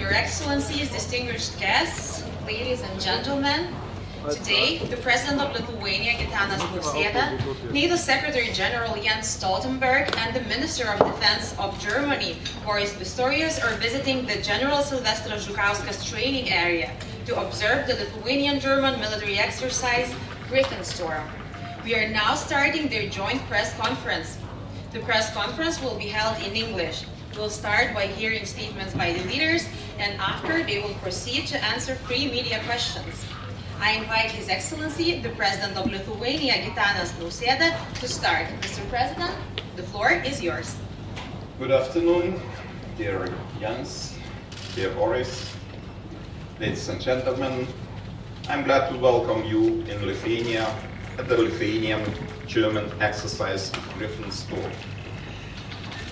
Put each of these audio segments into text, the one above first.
Your Excellencies, distinguished guests, ladies and gentlemen, today the President of Lithuania, Gitanas Nausėda, NATO Secretary General Jens Stoltenberg, and the Minister of Defense of Germany, Boris Pistorius, are visiting the General Silvestras Žukauskas training area to observe the Lithuanian-German military exercise Griffin Storm. We are now starting their joint press conference. The press conference will be held in English. We'll start by hearing statements by the leaders, and after they will proceed to answer free media questions. I invite His Excellency, the President of Lithuania, Gitanas Nausėda, to start. Mr. President, the floor is yours. Good afternoon, dear Jens, dear Boris, ladies and gentlemen. I'm glad to welcome you in Lithuania at the Lithuanian-German exercise Griffin Storm.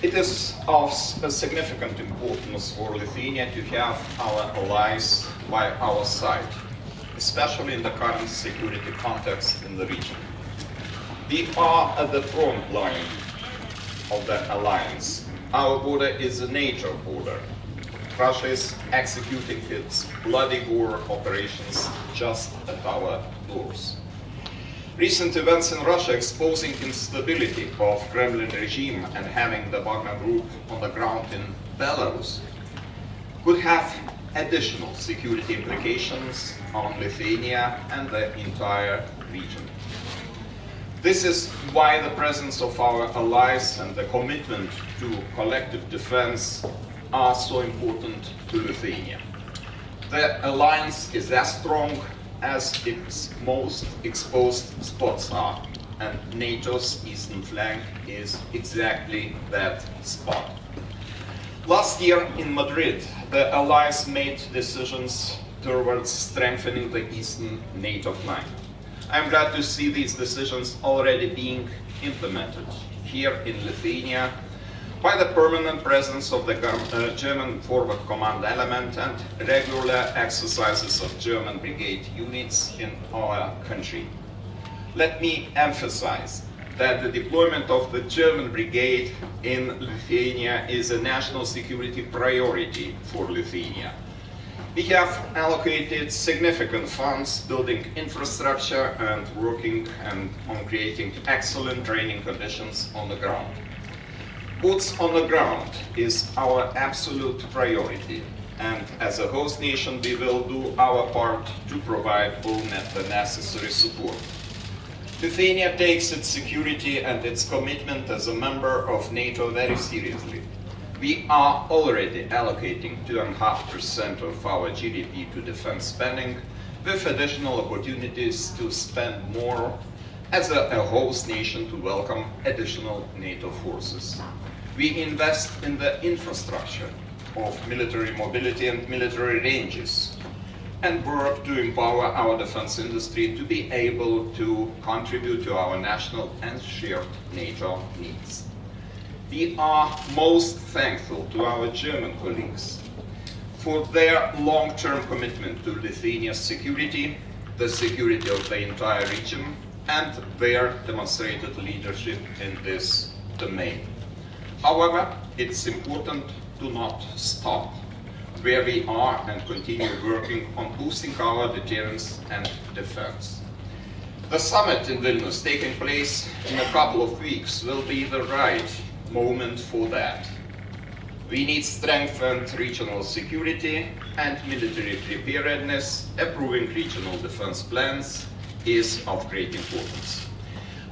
It is of a significant importance for Lithuania to have our allies by our side, especially in the current security context in the region. We are at the front line of that alliance. Our border is a NATO border. Russia is executing its bloody war operations just at our doors. Recent events in Russia exposing instability of Kremlin regime and having the Wagner Group on the ground in Belarus could have additional security implications on Lithuania and the entire region. This is why the presence of our allies and the commitment to collective defense are so important to Lithuania. The alliance is as strong as its most exposed spots are, and NATO's eastern flank is exactly that spot. Last year in Madrid, the allies made decisions towards strengthening the eastern NATO flank. I'm glad to see these decisions already being implemented here in Lithuania by the permanent presence of the German Forward Command element and regular exercises of German brigade units in our country. Let me emphasize that the deployment of the German brigade in Lithuania is a national security priority for Lithuania. We have allocated significant funds building infrastructure and working on creating excellent training conditions on the ground. Boots on the ground is our absolute priority, and as a host nation we will do our part to provide all the necessary support. Lithuania takes its security and its commitment as a member of NATO very seriously. We are already allocating 2.5% of our GDP to defense spending, with additional opportunities to spend more as a host nation to welcome additional NATO forces. We invest in the infrastructure of military mobility and military ranges, and work to empower our defense industry to be able to contribute to our national and shared NATO needs. We are most thankful to our German colleagues for their long-term commitment to Lithuania's security, the security of the entire region, and their demonstrated leadership in this domain. However, it's important to not stop where we are and continue working on boosting our deterrence and defense. The summit in Vilnius taking place in a couple of weeks will be the right moment for that. We need strengthened regional security and military preparedness. Approving regional defense plans is of great importance.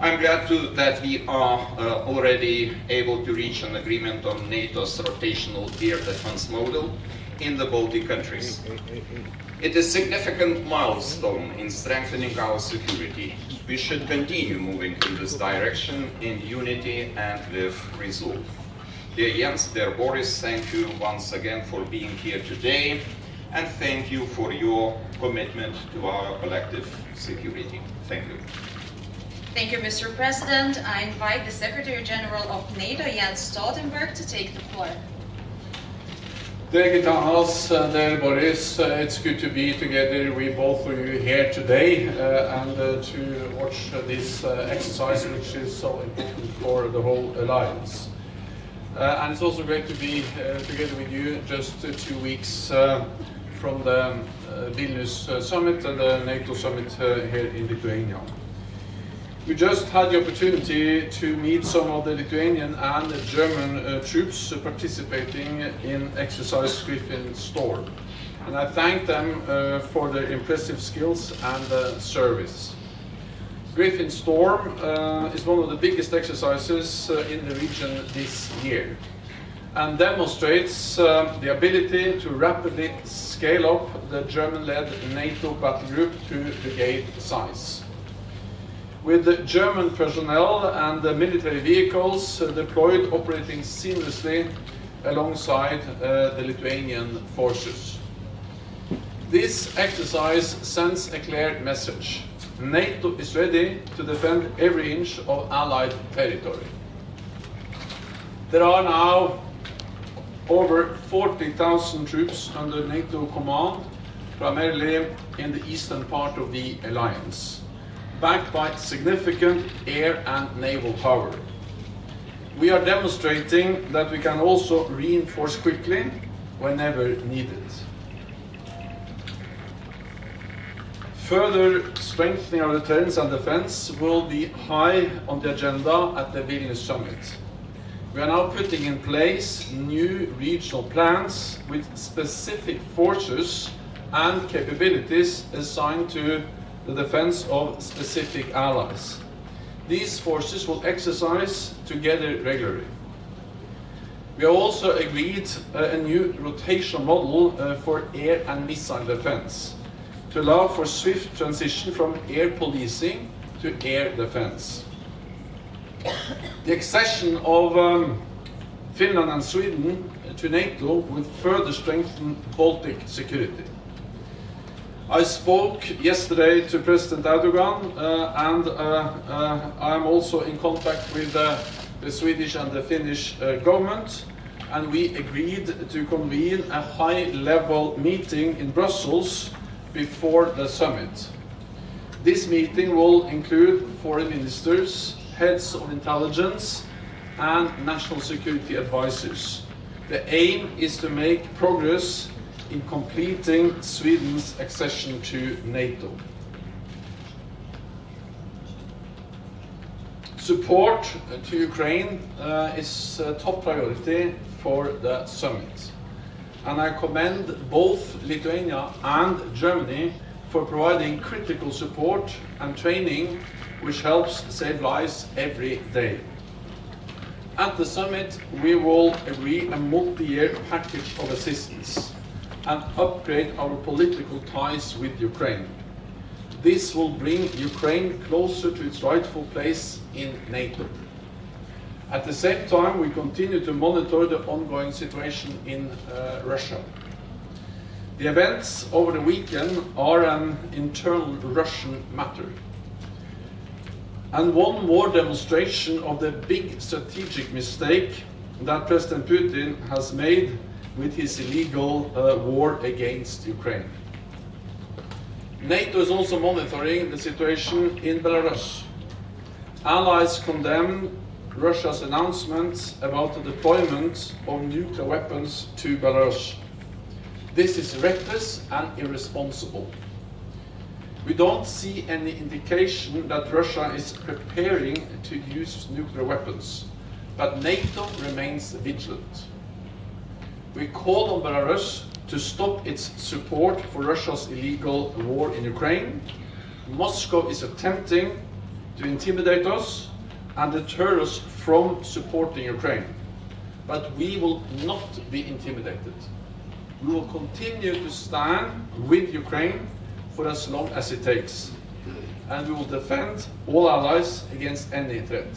I'm glad that we are already able to reach an agreement on NATO's rotational air defense model in the Baltic countries. It is a significant milestone in strengthening our security. We should continue moving in this direction in unity and with resolve. Dear Jens, dear Boris, thank you once again for being here today, and thank you for your commitment to our collective security. Thank you. Thank you, Mr. President. I invite the Secretary General of NATO, Jens Stoltenberg, to take the floor. Dear Gitanas, dear Boris, it's good to be together with both of you here today and to watch this exercise, which is so important for the whole alliance. And it's also great to be together with you just 2 weeks from the Vilnius summit, the NATO summit here in Lithuania. We just had the opportunity to meet some of the Lithuanian and the German troops participating in exercise Griffin Storm. And I thank them for their impressive skills and service. Griffin Storm is one of the biggest exercises in the region this year and demonstrates the ability to rapidly scale up the German-led NATO battle group to brigade size. With the German personnel and the military vehicles deployed operating seamlessly alongside the Lithuanian forces. This exercise sends a clear message. NATO is ready to defend every inch of Allied territory. There are now over 40,000 troops under NATO command, primarily in the eastern part of the alliance, backed by significant air and naval power. We are demonstrating that we can also reinforce quickly whenever needed. Further strengthening our deterrence and defense will be high on the agenda at the Vilnius summit. We are now putting in place new regional plans with specific forces and capabilities assigned to the defense of specific allies. These forces will exercise together regularly. We have also agreed a new rotation model for air and missile defense, to allow for swift transition from air policing to air defense. The accession of Finland and Sweden to NATO will further strengthen Baltic security. I spoke yesterday to President Erdogan and I am also in contact with the Swedish and the Finnish government, and we agreed to convene a high-level meeting in Brussels before the summit. This meeting will include foreign ministers, heads of intelligence, and national security advisors. The aim is to make progress in completing Sweden's accession to NATO. Support to Ukraine is a top priority for the summit. And I commend both Lithuania and Germany for providing critical support and training which helps save lives every day. At the summit, we will agree a multi-year package of assistance and upgrade our political ties with Ukraine. This will bring Ukraine closer to its rightful place in NATO. At the same time, we continue to monitor the ongoing situation in Russia. The events over the weekend are an internal Russian matter. And one more demonstration of the big strategic mistake that President Putin has made with his illegal war against Ukraine. NATO is also monitoring the situation in Belarus. Allies condemn Russia's announcements about the deployment of nuclear weapons to Belarus. This is reckless and irresponsible. We don't see any indication that Russia is preparing to use nuclear weapons, but NATO remains vigilant. We call on Belarus to stop its support for Russia's illegal war in Ukraine. Moscow is attempting to intimidate us and deter us from supporting Ukraine. But we will not be intimidated. We will continue to stand with Ukraine for as long as it takes. And we will defend all allies against any threat.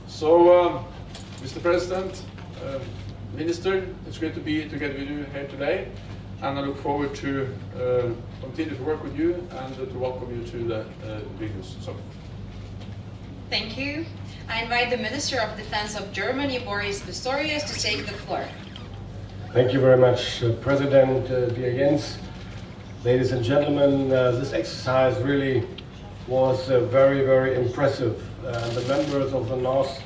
So, Mr. President, Minister, it's great to be together with you here today. And I look forward to continue to work with you and to welcome you to the Vilnius Summit. Thank you. I invite the Minister of Defense of Germany, Boris Pistorius, to take the floor. Thank you very much, President, dear Jens. Ladies and gentlemen, this exercise really was very, very impressive. The members of the North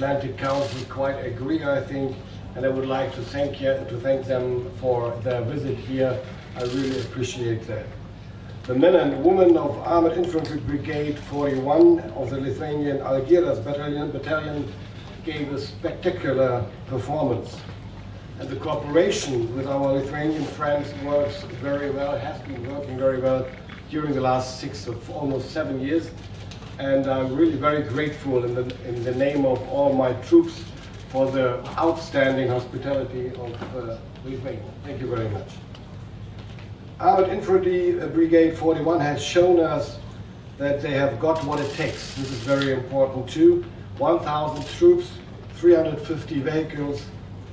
Atlantic Council quite agree, I think, and I would like to thank them for their visit here. I really appreciate that. The men and women of Armored Infantry Brigade 41 of the Lithuanian Algirdas battalion gave a spectacular performance. And the cooperation with our Lithuanian friends works very well, has been working very well during the last almost 7 years. And I'm really very grateful in the name of all my troops for the outstanding hospitality of Lithuania. Thank you very much. Armored Infantry Brigade 41 has shown us that they have got what it takes. This is very important too. 1,000 troops, 350 vehicles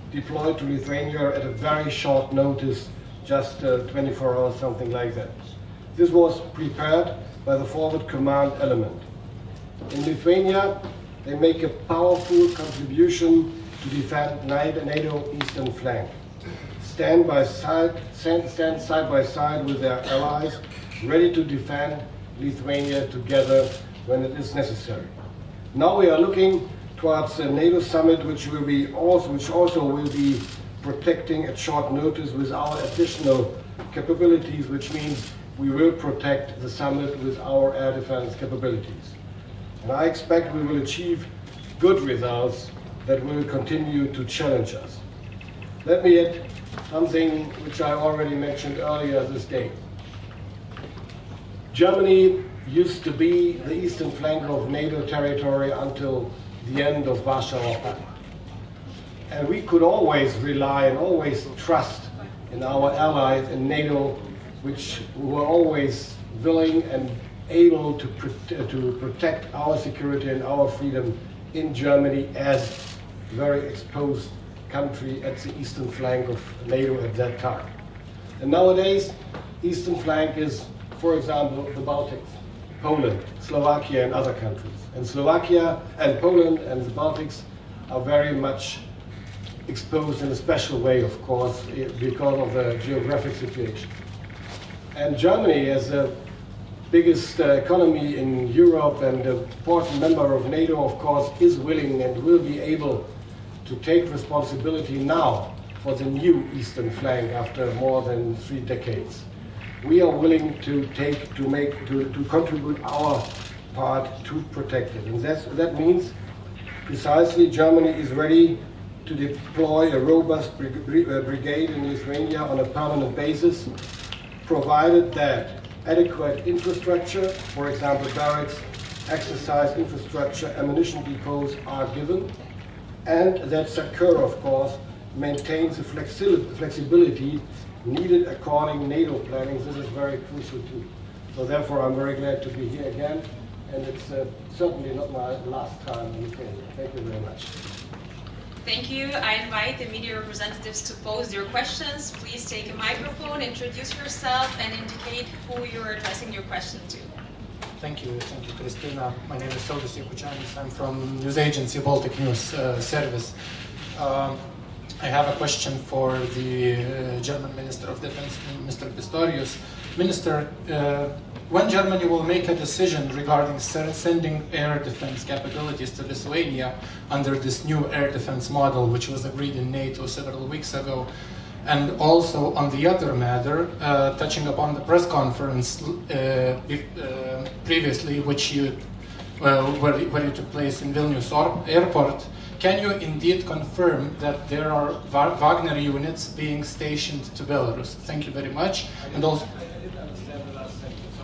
deployed to Lithuania at a very short notice, just 24 hours, something like that. This was prepared by the forward command element. In Lithuania, they make a powerful contribution to defend NATO eastern flank. Stand side by side with their allies, ready to defend Lithuania together when it is necessary. Now we are looking towards the NATO summit, which also will be protecting at short notice with our additional capabilities, which means we will protect the summit with our air defense capabilities. And I expect we will achieve good results that will continue to challenge us. Let me add something which I already mentioned earlier this day. Germany used to be the eastern flank of NATO territory until the end of Warsaw Pact. And we could always rely and always trust in our allies in NATO, which were always willing and able to protect our security and our freedom in Germany as a very exposed country at the eastern flank of NATO at that time. And nowadays, eastern flank is, for example, the Baltics, Poland, Slovakia and other countries. And Slovakia and Poland and the Baltics are very much exposed in a special way, of course, because of the geographic situation. And Germany, as the biggest economy in Europe and an important member of NATO, of course, is willing and will be able to take responsibility now for the new eastern flank after more than 3 decades. We are willing to contribute our part to protect it. And that means precisely Germany is ready to deploy a robust brigade in Lithuania on a permanent basis, provided that adequate infrastructure, for example barracks, exercise infrastructure, ammunition depots are given, and that SACEUR, of course, maintains the flexibility needed according to NATO planning. This is very crucial too. So therefore, I'm very glad to be here again, and it's certainly not my last time in Ukraine. Thank you very much. Thank you. I invite the media representatives to pose their questions. Please take a microphone, introduce yourself, and indicate who you're addressing your question to. Thank you, Christina. My name is Saulis Jakučanis. I'm from news agency Baltic News Service. I have a question for the German Minister of Defense, Mr. Pistorius. Minister, when Germany will make a decision regarding sending air defense capabilities to Lithuania under this new air defense model, which was agreed in NATO several weeks ago? And also on the other matter, touching upon the press conference previously, which where you took place in Vilnius airport, can you indeed confirm that there are Wagner units being stationed to Belarus? Thank you very much. And also,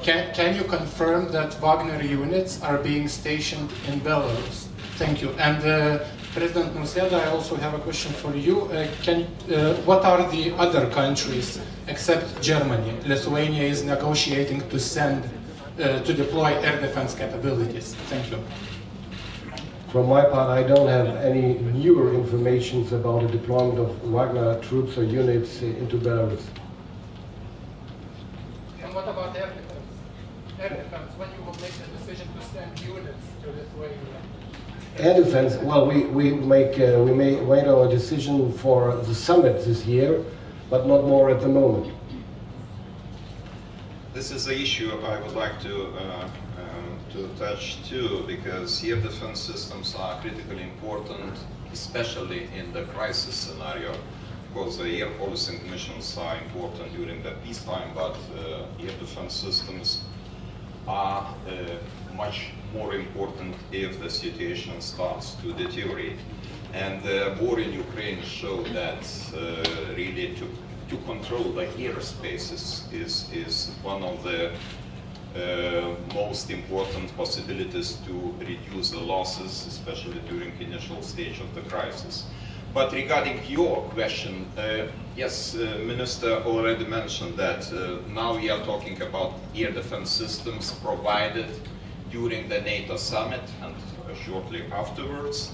can you confirm that Wagner units are being stationed in Belarus? Thank you. And President Nausėda, I also have a question for you. What are the other countries except Germany Lithuania is negotiating to send to deploy air defense capabilities? Thank you. From my part, I don't have any newer information about the deployment of Wagner troops or units into Belarus. And what about air defense? Air defense, when you will make the decision to send units to Lithuania? Air defense, well, we made our decision for the summit this year, but not more at the moment. This is the issue I would like to to touch too, because air defense systems are critically important, especially in the crisis scenario. Of course, the air policing missions are important during the peacetime, but air defense systems are much more important if the situation starts to deteriorate. And the war in Ukraine showed that really to control the airspaces is one of the most important possibilities to reduce the losses, especially during initial stage of the crisis. But regarding your question, yes, Minister already mentioned that now we are talking about air defense systems provided during the NATO summit and shortly afterwards.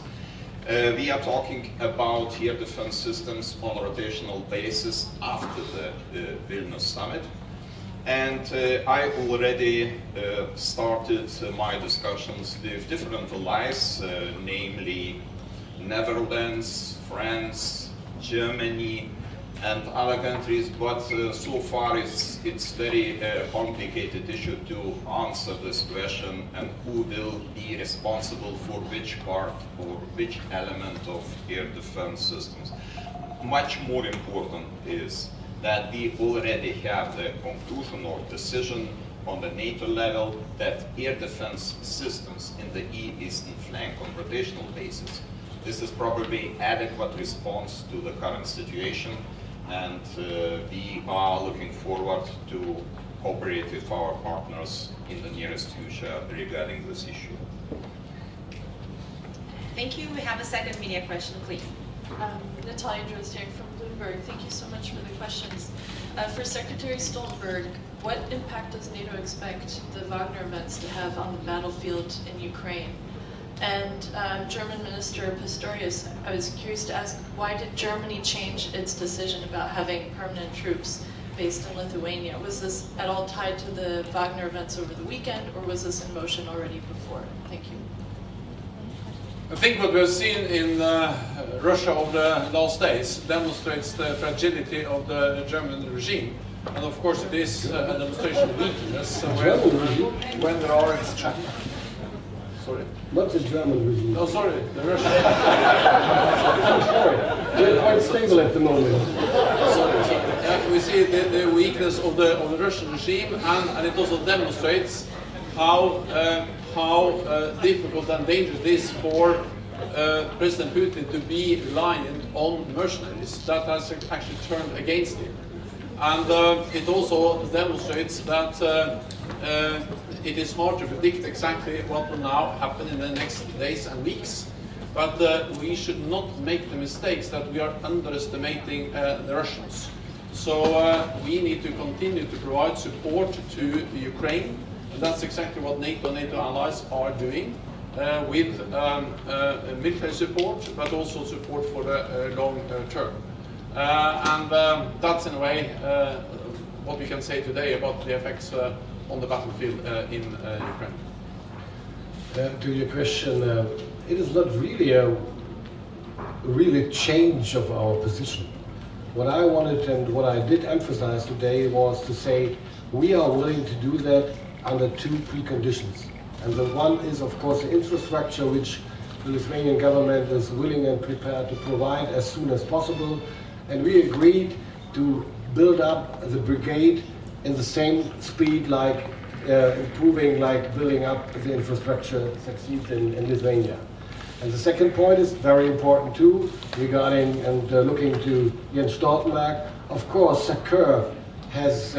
We are talking about air defense systems on a rotational basis after the Vilnius summit. And I already started my discussions with different allies, namely Netherlands, France, Germany, and other countries, but so far it's very complicated issue to answer this question and who will be responsible for which part or which element of air defense systems. Much more important is that we already have the conclusion or decision on the NATO level that air defense systems in the eastern flank on rotational basis, this is probably adequate response to the current situation, and we are looking forward to cooperate with our partners in the nearest future regarding this issue. Thank you. We have a second media question, please. Natalia Drozdek from Bloomberg. Thank you so much for the questions. For Secretary Stoltenberg, what impact does NATO expect the Wagner events to have on the battlefield in Ukraine? And German Minister Pistorius, I was curious to ask, why did Germany change its decision about having permanent troops based in Lithuania? Was this at all tied to the Wagner events over the weekend, or was this in motion already before? Thank you. I think what we've seen in Russia over the last days demonstrates the fragility of the German regime. And of course it is a demonstration of weakness when there are... Sorry? Not the German regime. No, sorry, the Russian. Sorry, they're quite stable at the moment. Sorry. We see the weakness of the Russian regime, and it also demonstrates how difficult and dangerous it is for President Putin to be reliant on mercenaries. That has actually turned against him. And it also demonstrates that it is hard to predict exactly what will now happen in the next days and weeks. But we should not make the mistakes that we are underestimating the Russians. So we need to continue to provide support to Ukraine. And that's exactly what NATO allies are doing with military support, but also support for the long term. And that's in a way what we can say today about the effects on the battlefield in Ukraine. To your question, it is not really a change of our position. What I wanted and what I did emphasize today was to say we are willing to do that under two preconditions. And the one is, of course, the infrastructure which the Lithuanian government is willing and prepared to provide as soon as possible. And we agreed to build up the brigade in the same speed like improving, like building up the infrastructure succeeds in Lithuania. And the second point is very important too, regarding and looking to Jens Stoltenberg. Of course, SACEUR has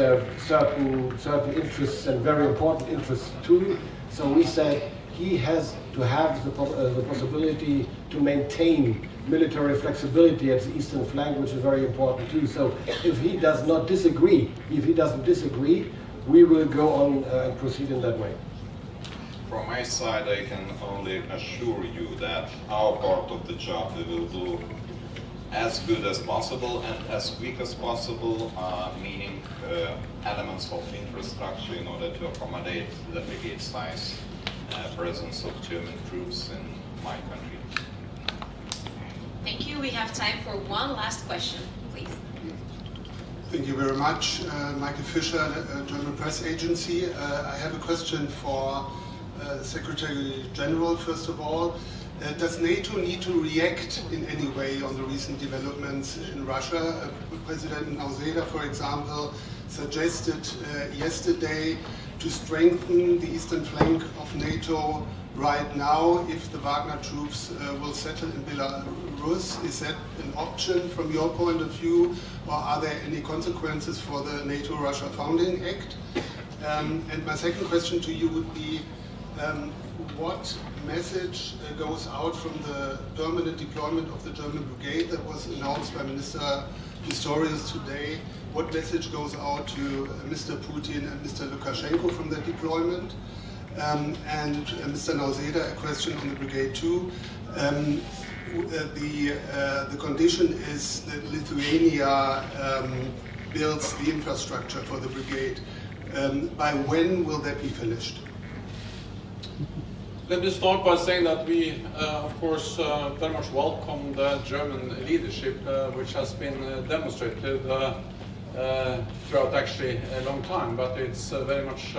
certain interests and very important interests too. So we said he has to have the possibility to maintain military flexibility at the eastern flank, which is very important too. So if he does not disagree, if he doesn't disagree, we will go on and proceed in that way. From my side, I can only assure you that our part of the job we will do as good as possible and as quick as possible, meaning elements of infrastructure in order to accommodate the brigade size presence of German troops in my country. Thank you. We have time for one last question, please. Thank you very much. Michael Fischer, German press agency. I have a question for Secretary General, first of all. Does NATO need to react in any way on the recent developments in Russia? President Nausėda, for example, suggested yesterday to strengthen the eastern flank of NATO right now if the Wagner troops will settle in Belarus. Is that an option from your point of view, or are there any consequences for the NATO-Russia Founding Act? And my second question to you would be, what message goes out from the permanent deployment of the German brigade that was announced by Minister Pistorius today? What message goes out to Mr. Putin and Mr. Lukashenko from that deployment? And Mr. Nausėda, a question on the brigade too. The condition is that Lithuania builds the infrastructure for the brigade. By when will that be finished? Let me start by saying that we, of course, very much welcome the German leadership, which has been demonstrated throughout actually a long time, but it's very much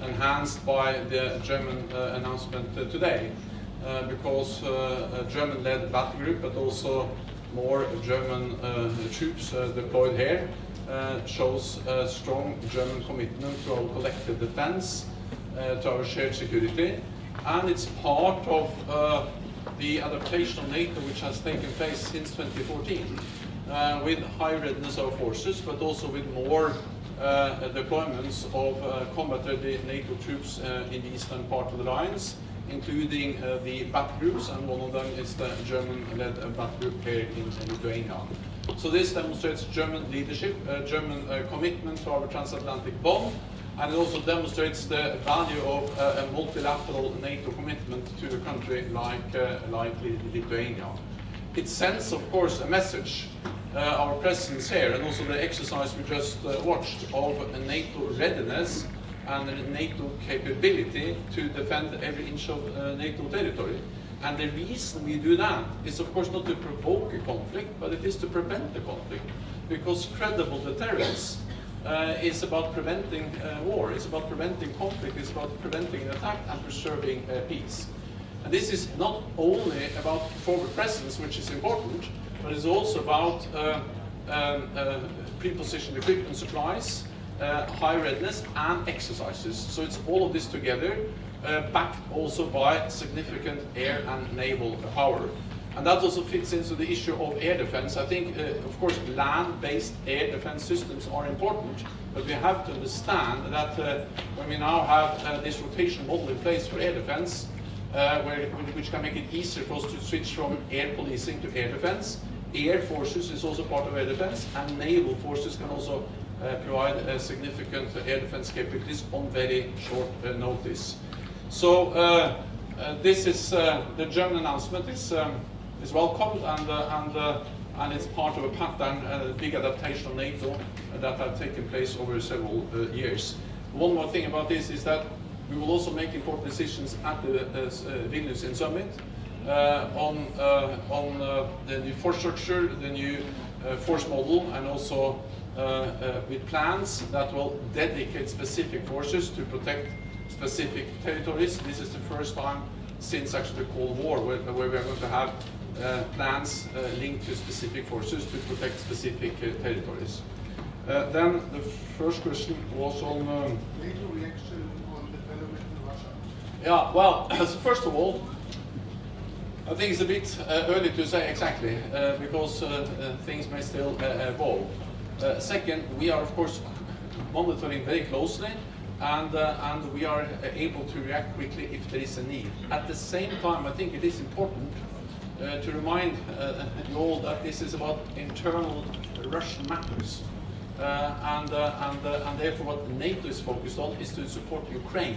enhanced by the German announcement today, because a German-led battle group, but also more German troops deployed here, shows a strong German commitment to our collective defense, to our shared security, and it's part of the adaptation of NATO which has taken place since 2014, with high readiness of forces, but also with more deployments of combat-ready NATO troops in the eastern part of the lines, including the battle groups, and one of them is the German-led battle group here in Lithuania. So this demonstrates German leadership, German commitment to our transatlantic bond, and it also demonstrates the value of a multilateral NATO commitment to a country like Lithuania. It sends, of course, a message, our presence here, and also the exercise we just watched, of a NATO readiness and a NATO capability to defend every inch of NATO territory. And the reason we do that is, of course, not to provoke a conflict, but it is to prevent the conflict, because credible deterrence is about preventing war, it's about preventing conflict, it's about preventing an attack and preserving peace. And this is not only about forward presence, which is important, but it's also about pre-positioned equipment supplies, high readiness, and exercises. So it's all of this together, backed also by significant air and naval power. And that also fits into the issue of air defense. I think, of course, land-based air defense systems are important, but we have to understand that when we now have this rotation model in place for air defense, which can make it easier for us to switch from air policing to air defense, air forces is also part of air defense, and naval forces can also provide significant air defense capabilities on very short notice. So this is the German announcement is welcomed, and it's part of a pattern, a big adaptation of NATO that have taken place over several years. One more thing about this is that we will also make important decisions at the Vilnius Summit on the new force structure, the new force model, and also with plans that will dedicate specific forces to protect specific territories. This is the first time since actually the Cold War where we are going to have plans linked to specific forces to protect specific territories. Then the first question was on NATO reaction on development in Russia. Yeah, well, so first of all, I think it's a bit early to say exactly because things may still evolve. Second, we are of course monitoring very closely, and we are able to react quickly if there is a need. At the same time, I think it is important to remind you all that this is about internal Russian matters, and therefore what NATO is focused on is to support Ukraine.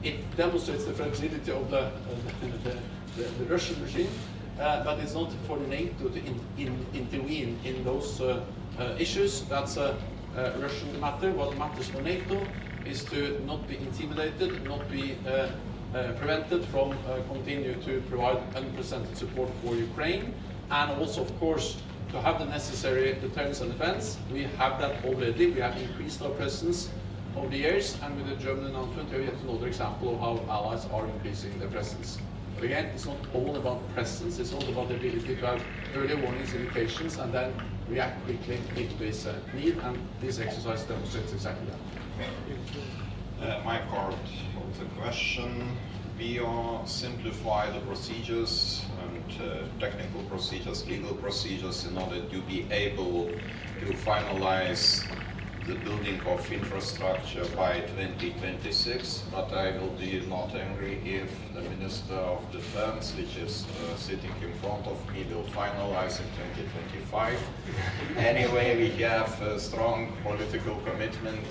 It demonstrates the fragility of the Russian regime, but it's not for NATO to intervene in those issues. That's a Russian matter. What matters for NATO is to not be intimidated, not be prevented from continue to provide unprecedented support for Ukraine, and also, of course, to have the necessary deterrence and defense. We have that already. We have increased our presence over the years, and with the German announcement, we have another example of how allies are increasing their presence. But again, it's not all about presence, it's all about the ability to have early warnings, indications, and then react quickly if there is a need, and this exercise demonstrates exactly that. My part of the question, we simplify the procedures and technical procedures, legal procedures in order to be able to finalize the building of infrastructure by 2026, but I will be not angry if the Minister of Defense, which is sitting in front of me, will finalize in 2025. Anyway, we have a strong political commitment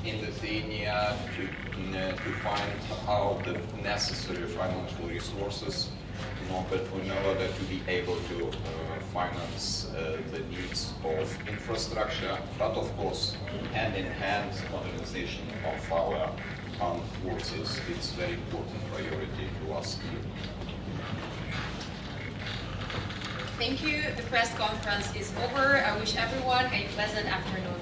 in Lithuania to find out the necessary financial resources in order to be able to finance the needs of infrastructure, but of course, hand in hand, modernization of our armed forces is a very important priority to us. Thank you. The press conference is over. I wish everyone a pleasant afternoon.